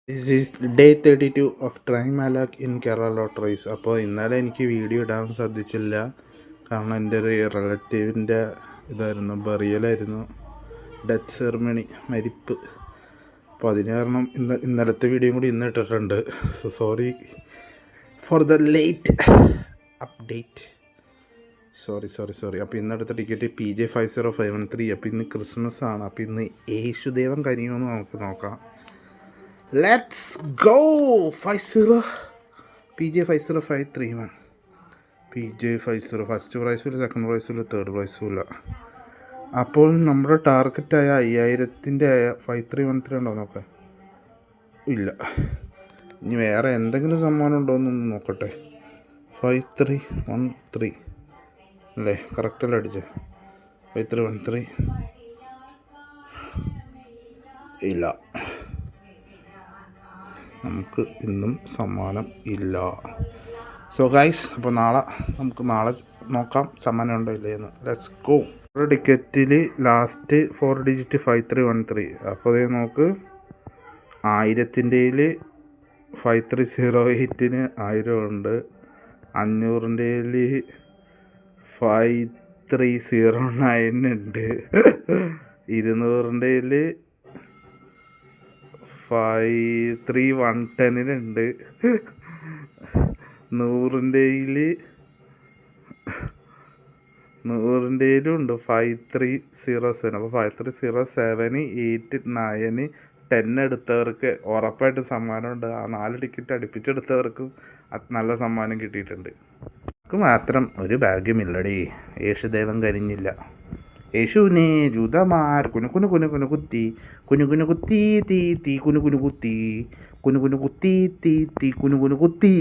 This is day 32 of trying മാലാക്ക് in Kerala lotteries. അപ്പോൾ ഇന്നലെ എനിക്ക് വീഡിയോ ഇടാൻ സാധിച്ചില്ല, കാരണം എൻ്റെ ഒരു റിലേറ്റീവിൻ്റെ ഇതായിരുന്നു, ബറിയലായിരുന്നു, ഡെത്ത് സെറിമണി, മരിപ്പ്. അപ്പോൾ അതിന് കാരണം ഇന്നലത്തെ വീഡിയോയും കൂടി ഇന്ന് ഇട്ടിട്ടുണ്ട്. So sorry for the late update. Sorry. അപ്പോൾ ഇന്നെടുത്ത ടിക്കറ്റ് PJ50513. അപ്പോൾ ഇന്ന് ക്രിസ്മസ് ആണ്. അപ്പോൾ ഇന്ന് യേശുദേവൻ കനിയുമെന്ന് നമുക്ക് നോക്കാം. Let's go. 50 PJ50531. PJ50 first പ്രൈസുമില്ല, സെക്കൻഡ് പ്രൈസുമില്ല, തേർഡ് പ്രൈസുമില്ല. അപ്പോൾ നമ്മുടെ ടാർഗറ്റായ 5000-ൻ്റെ 5313 ഉണ്ടോ നോക്കാം. ഇല്ല. ഇനി വേറെ എന്തെങ്കിലും സമ്മാനം ഉണ്ടോ എന്നൊന്ന് നോക്കട്ടെ. 5313 അല്ലേ, കറക്റ്റല്ലേ അടിച്ചേ? 5313 ഇല്ല. നമുക്ക് ഇന്നും സമ്മാനം ഇല്ല. സോ ഗൈസ്, അപ്പോൾ നമുക്ക് നാളെ നോക്കാം സമ്മാനം ഉണ്ടോ ഇല്ലയെന്ന്. Let's go. ഒരു ടിക്കറ്റിൽ ലാസ്റ്റ് 4 ഡിജിറ്റ് 5313. അപ്പോൾ നമുക്ക് 1000-ൻ്റെയിൽ 5308-ന് 1000 ഉണ്ട്, 500-ൻ്റെയിൽ 5309 ഉണ്ട്, 200-ൻ്റെയിൽ 5310-നുണ്ട്, 100-ൻ്റെയിലും ഉണ്ട് 5307. അപ്പോൾ 5307, 8, 9, 10 എടുത്തവർക്ക് ഉറപ്പായിട്ട് സമ്മാനമുണ്ട്. ആ 4 ടിക്കറ്റ് അടുപ്പിച്ചെടുത്തവർക്കും നല്ല സമ്മാനം കിട്ടിയിട്ടുണ്ട്. നമുക്ക് മാത്രം ഒരു ഭാഗ്യമില്ലടേ, യേശുദേവൻ കരിഞ്ഞില്ല. യേശുവിനെ ജൂതമാർ കുത്തി തീ കുത്തി തീ കുത്തി.